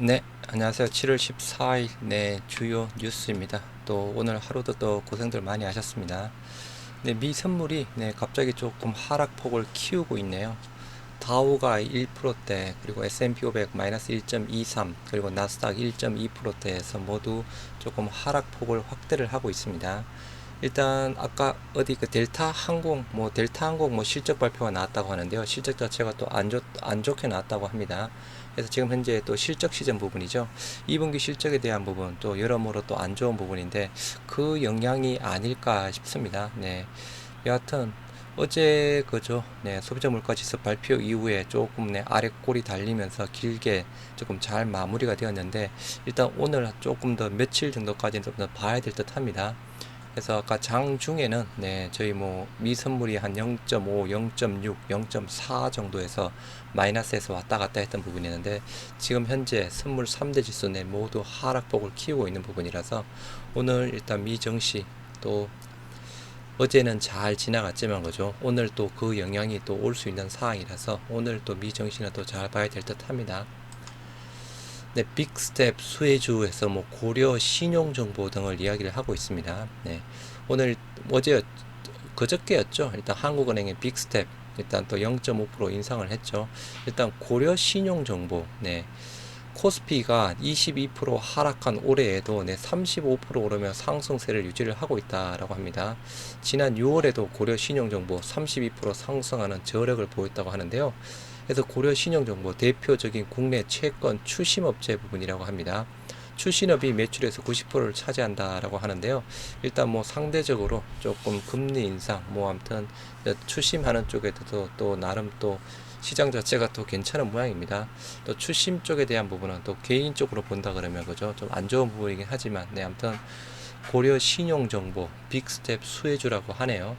네, 안녕하세요. 7월 14일 네, 주요 뉴스입니다. 또 오늘 하루도 또 고생들 많이 하셨습니다. 네, 미 선물이 네, 갑자기 조금 하락폭을 키우고 있네요. 다우가 1%대, 그리고 S&P 500 마이너스 1.23, 그리고 나스닥 1.2%대에서 모두 조금 하락폭을 확대를 하고 있습니다. 일단 아까 어디 그 델타 항공 뭐 실적 발표가 나왔다고 하는데요. 실적 자체가 또 안 좋게 나왔다고 합니다. 그래서 지금 현재 또 실적 시즌 부분이죠. 2분기 실적에 대한 부분 또 여러모로 또 안 좋은 부분인데 그 영향이 아닐까 싶습니다. 네. 여하튼 어제 그죠. 네, 소비자 물가 지수 발표 이후에 조금 네, 아래 꼬리 달리면서 길게 조금 잘 마무리가 되었는데 일단 오늘 조금 더 며칠 정도까지는 좀 더 봐야 될 듯 합니다. 그래서 아까 장중에는 네, 저희 뭐 미선물이 한 0.5, 0.6, 0.4 정도에서 마이너스에서 왔다 갔다 했던 부분이었는데 지금 현재 선물 3대 지수 내 모두 하락폭을 키우고 있는 부분이라서 오늘 일단 미 증시 또 어제는 잘 지나갔지만 그죠. 오늘 또 그 영향이 또 올 수 있는 상황이라서 오늘 또 미 증시는 또 잘 봐야 될 듯 합니다. 네, 빅스텝 수혜주에서 뭐 고려 신용정보 등을 이야기를 하고 있습니다. 네, 오늘 어제 그저께였죠. 일단 한국은행의 빅스텝 일단 또 0.5% 인상을 했죠. 일단 고려 신용정보 네. 코스피가 22% 하락한 올해에도 네, 35% 오르며 상승세를 유지를 하고 있다라고 합니다. 지난 6월에도 고려 신용정보 32% 상승하는 저력을 보였다고 하는데요. 그래서 고려 신용정보 대표적인 국내 채권 추심업체 부분이라고 합니다. 추신업이 매출에서 90%를 차지한다라고 하는데요. 일단 뭐 상대적으로 조금 금리 인상, 뭐 아무튼 추심하는 쪽에도 또 나름 또 시장 자체가 또 괜찮은 모양입니다. 또 추심 쪽에 대한 부분은 또 개인적으로 본다 그러면 그죠? 좀 안 좋은 부분이긴 하지만 네, 아무튼 고려 신용정보 빅스텝 수혜주라고 하네요.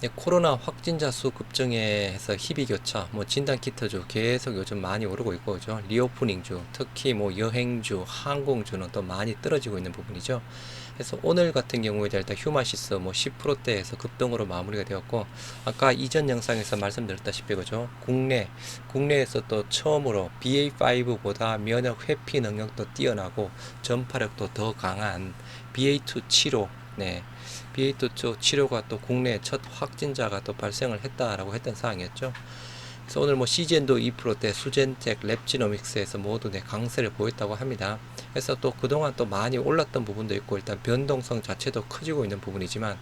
네, 코로나 확진자 수 급증에 해서 희비교차, 뭐 진단키트주 계속 요즘 많이 오르고 있고, 그죠? 리오프닝주, 특히 뭐 여행주, 항공주는 또 많이 떨어지고 있는 부분이죠. 그래서 오늘 같은 경우에 일단 휴마시스 뭐 10%대에서 급등으로 마무리가 되었고, 아까 이전 영상에서 말씀드렸다시피, 그죠? 국내에서 또 처음으로 BA5보다 면역 회피 능력도 뛰어나고, 전파력도 더 강한 BA2 치료, 네. BA2 치료가 또 국내 첫 확진자가 또 발생을 했다라고 했던 사항이었죠. 그래서 오늘 뭐 시젠도 2%대, 수젠텍, 랩지노믹스에서 모두 네, 강세를 보였다고 합니다. 그래서 또 그동안 또 많이 올랐던 부분도 있고 일단 변동성 자체도 커지고 있는 부분이지만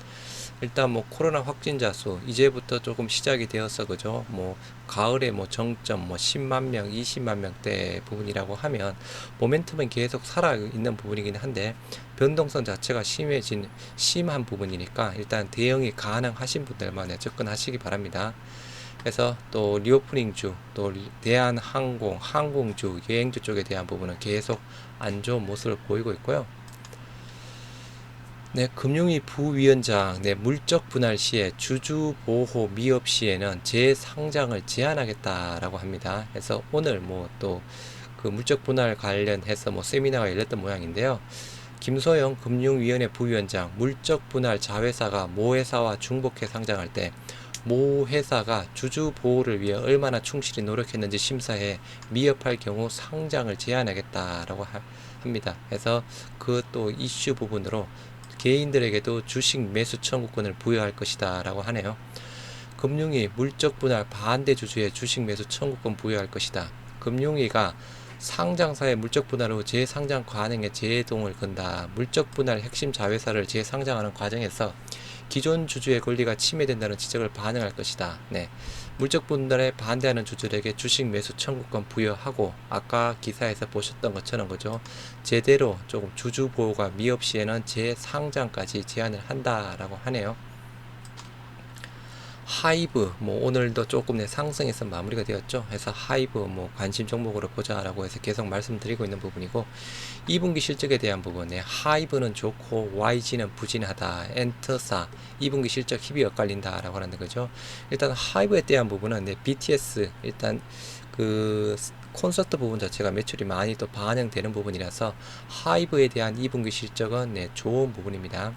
일단 뭐 코로나 확진자 수 이제부터 조금 시작이 되어서 그죠. 뭐 가을에 뭐 정점 뭐 10만 명, 20만 명대 부분이라고 하면 모멘텀은 계속 살아 있는 부분이긴 한데 변동성 자체가 심한 부분이니까 일단 대응이 가능하신 분들만 접근하시기 바랍니다. 그래서 또 리오프닝주, 또 대한항공, 항공주, 여행주 쪽에 대한 부분은 계속 안 좋은 모습을 보이고 있고요. 네, 금융위 부위원장, 네, 물적 분할 시에 주주 보호 미흡 시에는 재상장을 제한하겠다라고 합니다. 그래서 오늘 뭐 또 그 물적 분할 관련해서 뭐 세미나가 열렸던 모양인데요. 김소영 금융위원회 부위원장, 물적 분할 자회사가 모회사와 중복해 상장할 때 모 회사가 주주 보호를 위해 얼마나 충실히 노력했는지 심사해 미흡할 경우 상장을 제한하겠다라고 합니다. 그래서 그 또 이슈 부분으로 개인들에게도 주식 매수 청구권을 부여할 것이다 라고 하네요. 금융위 물적 분할 반대 주주의 주식 매수 청구권 부여할 것이다. 금융위가 상장사의 물적 분할 후 재상장 관행에 제동을 건다. 물적 분할 핵심 자회사를 재상장하는 과정에서 기존 주주의 권리가 침해된다는 지적을 반영할 것이다. 네. 물적 분할에 반대하는 주주들에게 주식 매수 청구권 부여하고 아까 기사에서 보셨던 것처럼 그죠. 제대로 조금 주주 보호가 미흡 시에는 재상장까지 제한을 한다라고 하네요. 하이브 뭐 오늘도 조금 상승해서 마무리가 되었죠. 그래서 하이브 뭐 관심 종목으로 보자라고 해서 계속 말씀드리고 있는 부분이고 2분기 실적에 대한 부분에 하이브는 좋고 YG는 부진하다. 엔터사 2분기 실적 힘이 엇갈린다라고 하는 거죠. 일단 하이브에 대한 부분은 BTS 일단 그 콘서트 부분 자체가 매출이 많이 또 반영되는 부분이라서 하이브에 대한 2분기 실적은 좋은 부분입니다.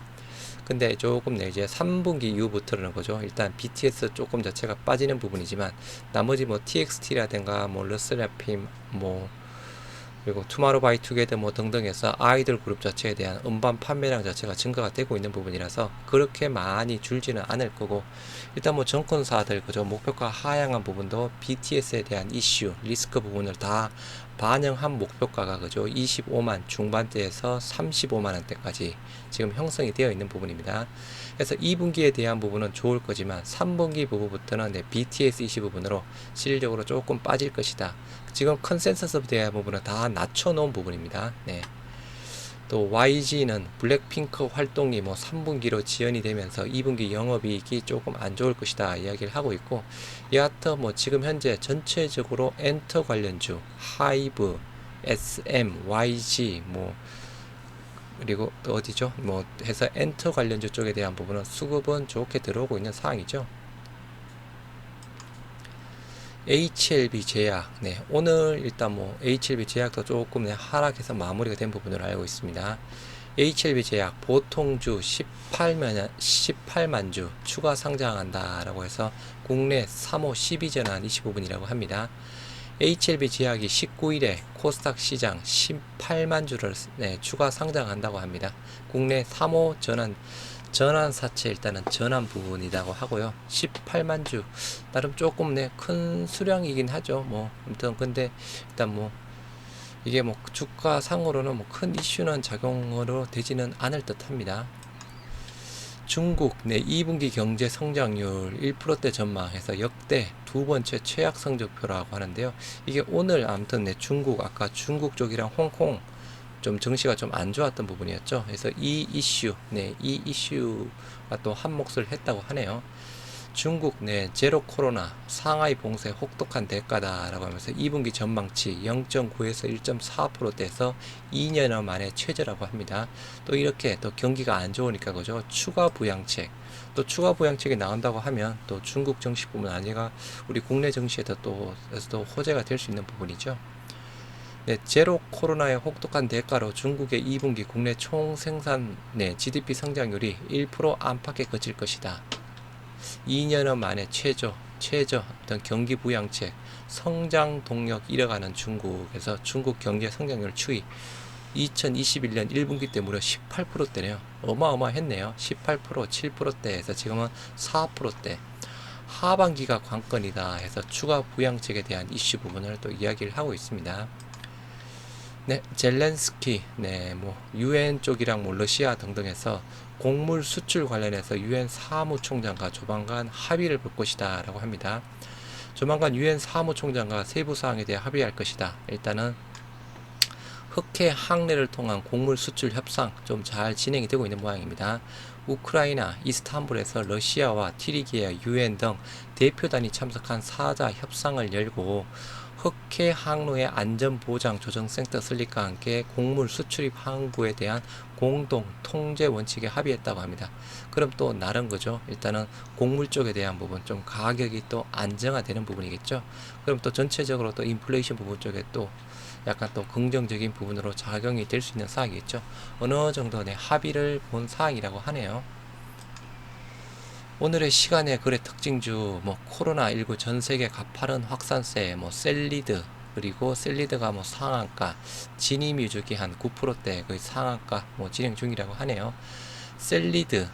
근데 조금 네, 이제 3분기 이후부터는 거죠. 일단 BTS 조금 자체가 빠지는 부분이지만 나머지 뭐 TXT라든가 뭐 르세라핌 뭐 그리고 투마로우바이투게더 뭐 등등 해서 아이돌 그룹 자체에 대한 음반 판매량 자체가 증가가 되고 있는 부분이라서 그렇게 많이 줄지는 않을 거고, 일단 뭐 정권사들 그저 목표가 하향한 부분도 BTS에 대한 이슈 리스크 부분을 다 반영한 목표가가 그죠 25만 중반대에서 35만 원대까지 지금 형성이 되어 있는 부분입니다. 그래서 2분기에 대한 부분은 좋을 거지만 3분기 부분부터는 BTS 이슈 부분으로 실질적으로 조금 빠질 것이다. 지금 컨센서스에 대한 부분은 다 낮춰놓은 부분입니다. 네. 또 YG는 블랙핑크 활동이 뭐 3분기로 지연이 되면서 2분기 영업이익이 조금 안 좋을 것이다 이야기를 하고 있고, 여하튼 뭐 지금 현재 전체적으로 엔터 관련주 하이브, SM, YG 뭐 그리고 또 어디죠? 뭐 해서 엔터 관련주 쪽에 대한 부분은 수급은 좋게 들어오고 있는 상황이죠. HLB 제약, 네, 오늘 일단 뭐 HLB 제약도 조금 하락해서 마무리가 된 부분으로 알고 있습니다. HLB 제약 보통주 18만 주 추가 상장한다라고 해서 국내 3호 12전환 이슈 부분이라고 합니다. HLB 제약이 19일에 코스닥 시장 18만 주를 추가 상장한다고 합니다. 국내 3호 전환사채 일단은 전환 부분이라고 하고요. 18만 주 나름 조금 큰 수량이긴 하죠. 뭐 아무튼 근데 일단 뭐 이게 뭐 주가 상으로는 뭐 큰 이슈는 작용으로 되지는 않을 듯합니다. 중국 2분기 경제 성장률 1%대 전망해서 역대 두 번째 최악 성적표라고 하는데요. 이게 오늘 아무튼 중국 아까 중국 쪽이랑 홍콩 좀 증시가 좀 안 좋았던 부분이었죠. 그래서 이 이슈가 또 한 몫을 했다고 하네요. 중국 제로 코로나 상하이 봉쇄 혹독한 대가다라고 하면서 2분기 전망치 0.9에서 1.4%대에서 2년 만에 최저라고 합니다. 또 이렇게 또 경기가 안 좋으니까 그죠. 추가 부양책 이 나온다고 하면 또 중국 증시뿐만 아니라 우리 국내 증시에도 또 호재가 될 수 있는 부분이죠. 제로 코로나의 혹독한 대가로 중국의 2분기 국내 총생산 GDP 성장률이 1% 안팎에 그칠 것이다. 2년 만에 최저 어떤 경기 부양책 성장 동력 잃어가는 중국에서 중국 경제 성장률 추이 2021년 1분기 때 무려 18%대네요. 어마어마했네요. 18%, 7%대에서 지금은 4%대. 하반기가 관건이다 해서 추가 부양책에 대한 이슈 부분을 또 이야기를 하고 있습니다. 젤렌스키, 뭐 UN 쪽이랑 뭐 러시아 등등해서 곡물 수출 관련해서 UN 사무총장과 조만간 합의를 볼 것이다라고 합니다. 조만간 UN 사무총장과 세부 사항에 대해 합의할 것이다. 일단은 흑해 항례를 통한 곡물 수출 협상 좀 잘 진행이 되고 있는 모양입니다. 우크라이나 이스탄불에서 러시아와 튀르키예, UN 등 대표단이 참석한 4자 협상을 열고 흑해 항로의 안전보장 조정센터 설립과 함께 곡물 수출입 항구에 대한 공동 통제 원칙에 합의했다고 합니다. 그럼 또 나름 거죠. 일단은 곡물 쪽에 대한 부분 좀 가격이 또 안정화되는 부분이겠죠. 그럼 또 전체적으로 또 인플레이션 부분 쪽에 또 약간 또 긍정적인 부분으로 작용이 될 수 있는 사항이겠죠. 어느 정도 합의를 본 사항이라고 하네요. 오늘의 시간의 거래 특징주 뭐 코로나19 전세계 가파른 확산세 뭐 셀리드 그리고 셀리드가 뭐 상한가 진입유주기 한 9%대 거의 상한가 뭐 진행 중이라고 하네요. 셀리드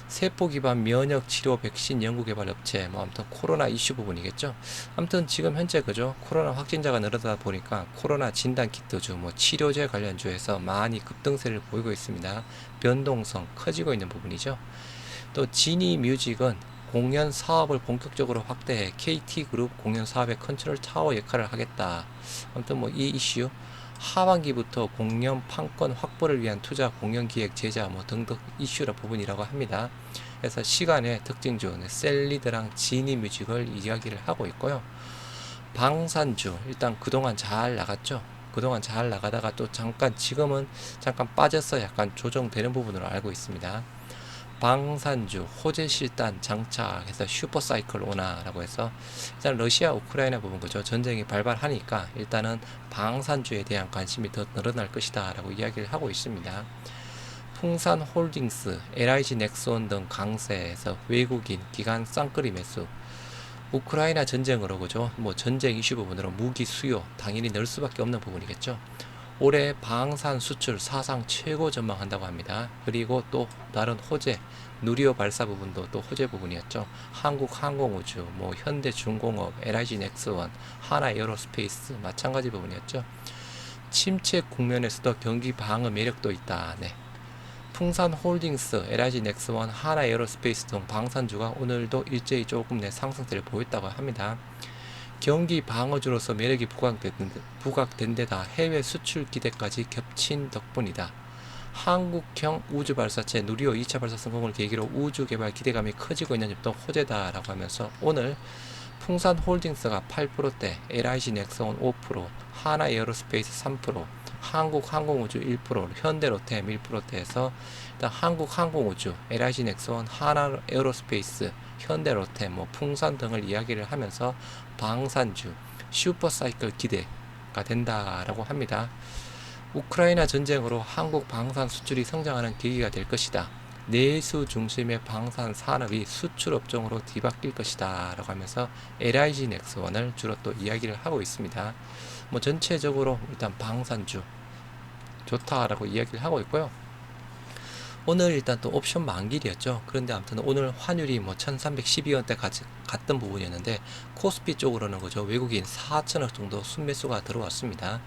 세포 기반 면역 치료 백신 연구 개발 업체 뭐 아무튼 코로나 이슈 부분이겠죠. 아무튼 지금 현재 그죠 코로나 확진자가 늘어나다 보니까 코로나 진단 키트주 뭐 치료제 관련주에서 많이 급등세를 보이고 있습니다. 변동성 커지고 있는 부분이죠. 또 지니 뮤직은 공연 사업을 본격적으로 확대해 KT그룹 공연 사업의 컨트롤 타워 역할을 하겠다. 아무튼 뭐 이 이슈 하반기부터 공연 판권 확보를 위한 투자 공연 기획 제자 뭐 등등 이슈라 부분이라고 합니다. 그래서 시간의 특징주 셀리드랑 지니 뮤직을 이야기를 하고 있고요. 방산주 일단 그동안 잘 나갔죠. 그동안 잘 나가다가 또 지금은 잠깐 빠져서 약간 조정되는 부분으로 알고 있습니다. 방산주 호재실단 장착해서 슈퍼사이클 오나라고 해서 일단 러시아 우크라이나 부분 그죠 전쟁이 발발하니까 일단은 방산주에 대한 관심이 더 늘어날 것이다 라고 이야기를 하고 있습니다. 풍산홀딩스, LIG 넥스원 등 강세에서 외국인 기관 쌍끌이 매수. 우크라이나 전쟁으로 그죠? 뭐 전쟁 이슈 부분으로 무기 수요 당연히 늘 수밖에 없는 부분이겠죠. 올해 방산 수출 사상 최고 전망한다고 합니다. 그리고 또 다른 호재, 누리호 발사 부분도 또 호재 부분이었죠. 한국항공우주, 뭐 현대중공업, LIG 넥스원, 하나에어로스페이스 마찬가지 부분이었죠. 침체 국면에서도 경기 방어 매력도 있다. 네. 풍산홀딩스, LIG 넥스원, 하나에어로스페이스 등 방산주가 오늘도 일제히 조금 상승세를 보였다고 합니다. 경기 방어주로서 매력이 부각된 데다 해외 수출 기대까지 겹친 덕분이다. 한국형 우주발사체 누리호 2차 발사 성공을 계기로 우주 개발 기대감이 커지고 있는 점도 호재다라고 하면서 오늘 풍산홀딩스가 8%대, LIG 넥스원 5%, 하나에어로스페이스 3%, 한국항공우주 1%, 현대로템 1%대에서 일단 한국항공우주, LIG 넥스원, 하나에어로스페이스, 현대로템, 뭐 풍산 등을 이야기를 하면서 방산주, 슈퍼사이클 기대가 된다라고 합니다. 우크라이나 전쟁으로 한국 방산 수출이 성장하는 계기가 될 것이다. 내수 중심의 방산 산업이 수출 업종으로 뒤바뀔 것이다 라고 하면서 LIG 넥스원을 주로 또 이야기를 하고 있습니다. 뭐 전체적으로 일단 방산주 좋다라고 이야기를 하고 있고요. 오늘 일단 또 옵션 만길이었죠. 그런데 아무튼 오늘 환율이 뭐 1312원대 갔던 부분이었는데 코스피 쪽으로는 그죠, 외국인 4천억 정도 순매수가 들어왔습니다.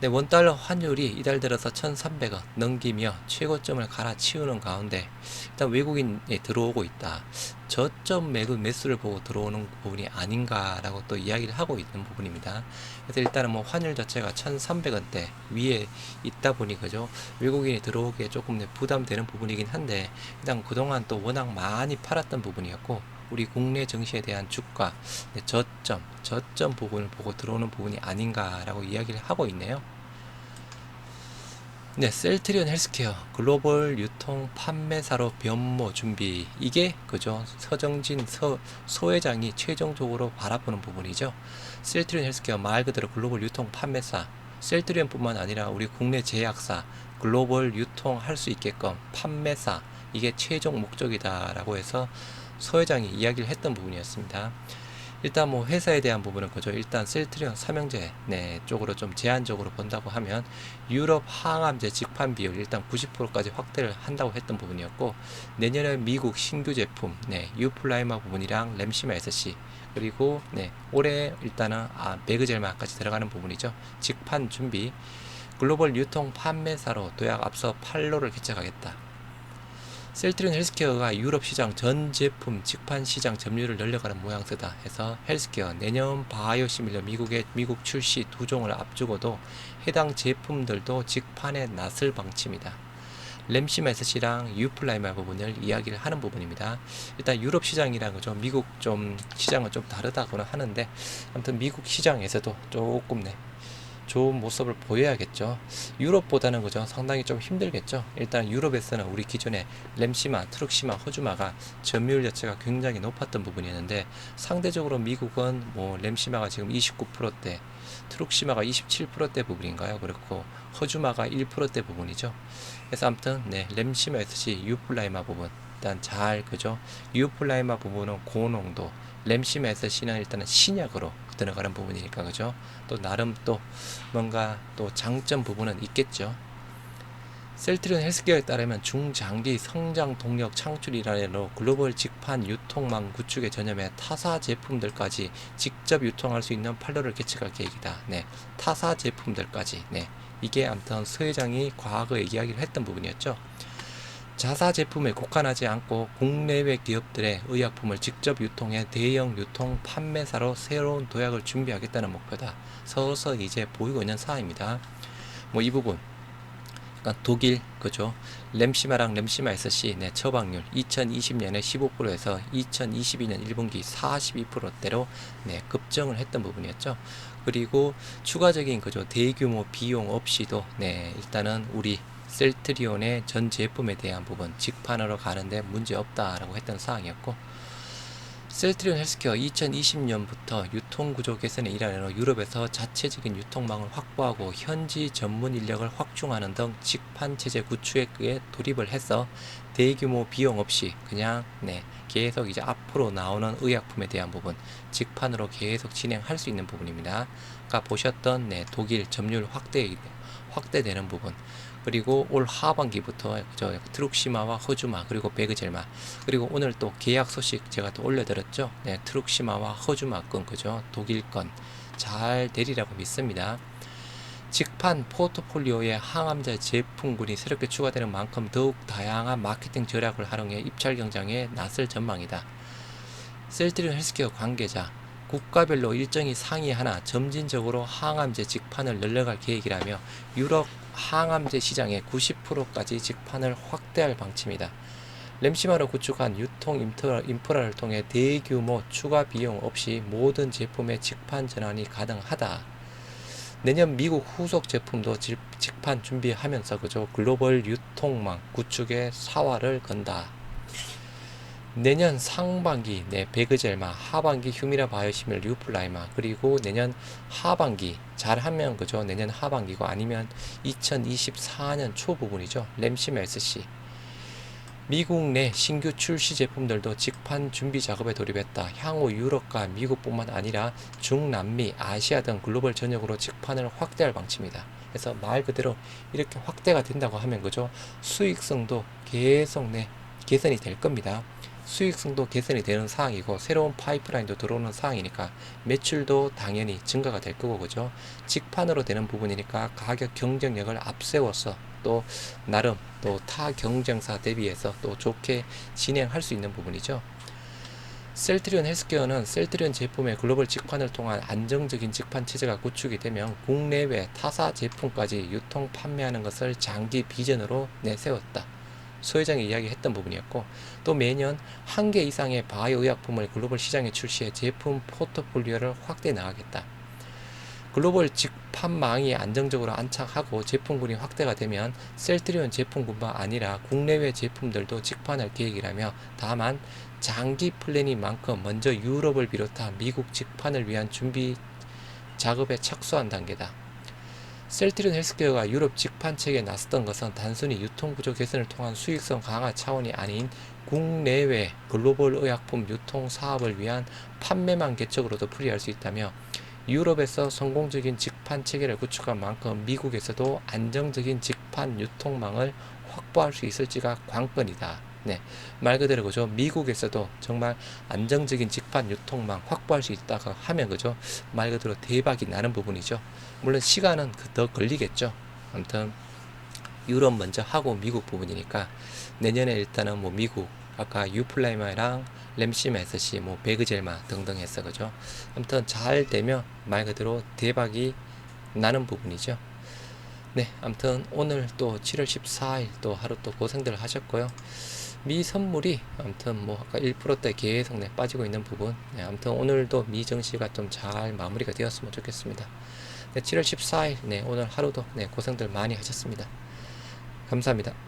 네, 원달러 환율이 이달 들어서 1300원 넘기며 최고점을 갈아치우는 가운데 일단 외국인이 들어오고 있다. 저점 매수를 보고 들어오는 부분이 아닌가라고 또 이야기를 하고 있는 부분입니다. 그래서 일단은 뭐 환율 자체가 1300원대 위에 있다 보니 그죠, 외국인이 들어오기에 조금 부담되는 부분이긴 한데 일단 그동안 또 워낙 많이 팔았던 부분이었고 우리 국내 증시에 대한 주가 저점 부분을 보고 들어오는 부분이 아닌가라고 이야기를 하고 있네요. 네, 셀트리온 헬스케어 글로벌 유통 판매사로 변모 준비, 이게 그죠, 서정진 소회장이 최종적으로 바라보는 부분이죠. 셀트리온 헬스케어 말 그대로 글로벌 유통 판매사, 셀트리온뿐만 아니라 우리 국내 제약사 글로벌 유통할 수 있게끔 판매사, 이게 최종 목적이다라고 해서 소회장이 이야기를 했던 부분이었습니다. 일단 뭐 회사에 대한 부분은 그죠, 일단 셀트리온 삼형제 쪽으로 좀 제한적으로 본다고 하면 유럽 항암제 직판 비율 일단 90%까지 확대를 한다고 했던 부분이었고, 내년에 미국 신규 제품 유플라이마 부분이랑 램시마 SC, 그리고 올해 일단은 매그젤마까지 들어가는 부분이죠. 직판 준비, 글로벌 유통 판매사로 도약 앞서 8로를 개척하겠다. 셀트리온 헬스케어가 유럽 시장 전 제품 직판 시장 점유율을 늘려가는 모양새다 해서 헬스케어 내년 바이오시밀러 미국 출시 2종을 앞두고도 해당 제품들도 직판에 나설 방침이다. 램시마 SC랑 유플라이마 부분을 이야기를 하는 부분입니다. 일단 유럽 시장이랑 그죠, 미국 좀 시장은 좀 다르다고는 하는데 아무튼 미국 시장에서도 조금 좋은 모습을 보여야겠죠. 유럽보다는 그죠, 상당히 좀 힘들겠죠. 일단 유럽에서는 우리 기존에 램시마, 트룩시마, 호주마가 점유율 자체가 굉장히 높았던 부분이었는데 상대적으로 미국은 뭐 램시마가 지금 29%대, 트룩시마가 27%대 부분인가요? 그렇고 호주마가 1%대 부분이죠. 그래서 아무튼 램시마 SC 유플라이마 부분 일단 잘 그죠, 유플라이마 부분은 고농도, 램시마 SC는 일단은 신약으로 들어가는 부분이니까 그죠, 또 나름 또 뭔가 또 장점 부분은 있겠죠. 셀트리온 헬스케어에 따르면 중장기 성장 동력 창출이라는 글로벌 직판 유통망 구축의 전념에 타사 제품들까지 직접 유통할 수 있는 판로를 개척할 계획이다. 타사 제품들까지. 이게 아무튼 서 회장이 과거에 이야기를 했던 부분이었죠. 자사 제품에 국한하지 않고 국내외 기업들의 의약품을 직접 유통해 대형 유통 판매사로 새로운 도약을 준비하겠다는 목표다. 서서 이제 보이고 있는 사항입니다. 뭐 이 부분, 그러니까 독일 그죠, 램시마랑 램시마 SC 처방률 2020년에 15%에서 2022년 1분기 42%대로 급증을 했던 부분이었죠. 그리고 추가적인 그죠, 대규모 비용 없이도 일단은 우리 셀트리온의 전 제품에 대한 부분 직판으로 가는데 문제 없다라고 했던 사항이었고, 셀트리온 헬스케어 2020년부터 유통구조 개선의 일환으로 유럽에서 자체적인 유통망을 확보하고 현지 전문 인력을 확충하는 등 직판체제 구축에 돌입을 해서 대규모 비용 없이 그냥 계속 이제 앞으로 나오는 의약품에 대한 부분 직판으로 계속 진행할 수 있는 부분입니다. 아까 보셨던 독일 점유율 확대되는 부분, 그리고 올 하반기부터 트룩시마와 허주마 그리고 베그젤마, 그리고 오늘 또 계약 소식 제가 또 올려드렸죠. 트룩시마와 허주마 건 그죠, 독일 건 잘 되리라고 믿습니다. 직판 포트폴리오에 항암제 제품군이 새롭게 추가되는 만큼 더욱 다양한 마케팅 전략을 활용해 입찰 경쟁에 나설 전망이다. 셀트리온 헬스케어 관계자, 국가별로 일정이 상이하나 점진적으로 항암제 직판을 늘려갈 계획이라며 유럽 항암제 시장의 90%까지 직판을 확대할 방침이다. 램시마로 구축한 유통 인프라를 통해 대규모 추가 비용 없이 모든 제품의 직판 전환이 가능하다. 내년 미국 후속 제품도 직판 준비하면서 글로벌 유통망 구축에 사활을 건다. 내년 상반기 베그젤마, 하반기 휴미라 바이오시밀 뉴플라이마, 그리고 내년 하반기 잘하면 내년 하반기고 아니면 2024년 초 부분이죠. 램시마 SC. 미국 내 신규 출시 제품들도 직판 준비 작업에 돌입했다. 향후 유럽과 미국뿐만 아니라 중남미, 아시아 등 글로벌 전역으로 직판을 확대할 방침이다. 그래서 말 그대로 이렇게 확대가 된다고 하면 수익성도 계속 개선이 될 겁니다. 수익성도 개선이 되는 상황이고 새로운 파이프라인도 들어오는 상황이니까 매출도 당연히 증가가 될 거고 직판으로 되는 부분이니까 가격 경쟁력을 앞세워서 또 나름 또 타 경쟁사 대비해서 또 좋게 진행할 수 있는 부분이죠. 셀트리온 헬스케어는 셀트리온 제품의 글로벌 직판을 통한 안정적인 직판 체제가 구축이 되면 국내외 타사 제품까지 유통 판매하는 것을 장기 비전으로 내세웠다. 소 회장이 이야기했던 부분이었고, 또 매년 1개 이상의 바이오 의약품을 글로벌 시장에 출시해 제품 포트폴리오를 확대해 나가겠다. 글로벌 직판망이 안정적으로 안착하고 제품군이 확대가 되면 셀트리온 제품군만 아니라 국내외 제품들도 직판할 계획이라며, 다만 장기 플랜인 만큼 먼저 유럽을 비롯한 미국 직판을 위한 준비 작업에 착수한 단계다. 셀트리온 헬스케어가 유럽 직판 체계에 나섰던 것은 단순히 유통구조 개선을 통한 수익성 강화 차원이 아닌 국내외 글로벌 의약품 유통 사업을 위한 판매망 개척으로도 풀이할 수 있다며, 유럽에서 성공적인 직판 체계를 구축한 만큼 미국에서도 안정적인 직판 유통망을 확보할 수 있을지가 관건이다. 말 그대로 미국에서도 정말 안정적인 직판 유통망 확보할 수 있다고 하면 말 그대로 대박이 나는 부분이죠. 물론 시간은 더 걸리겠죠. 아무튼 유럽 먼저 하고 미국 부분이니까 내년에 일단은 미국 아까 유플라이마랑 램시마 SC 베그젤마 등등 해서 아무튼 잘 되면 말 그대로 대박이 나는 부분이죠. 아무튼 오늘 또 7월 14일 또 하루 또 고생들 하셨고요. 미 선물이 아무튼 아까 1%대 계속 빠지고 있는 부분, 아무튼 오늘도 미 증시가 좀 잘 마무리가 되었으면 좋겠습니다. 7월 14일 오늘 하루도 고생들 많이 하셨습니다. 감사합니다.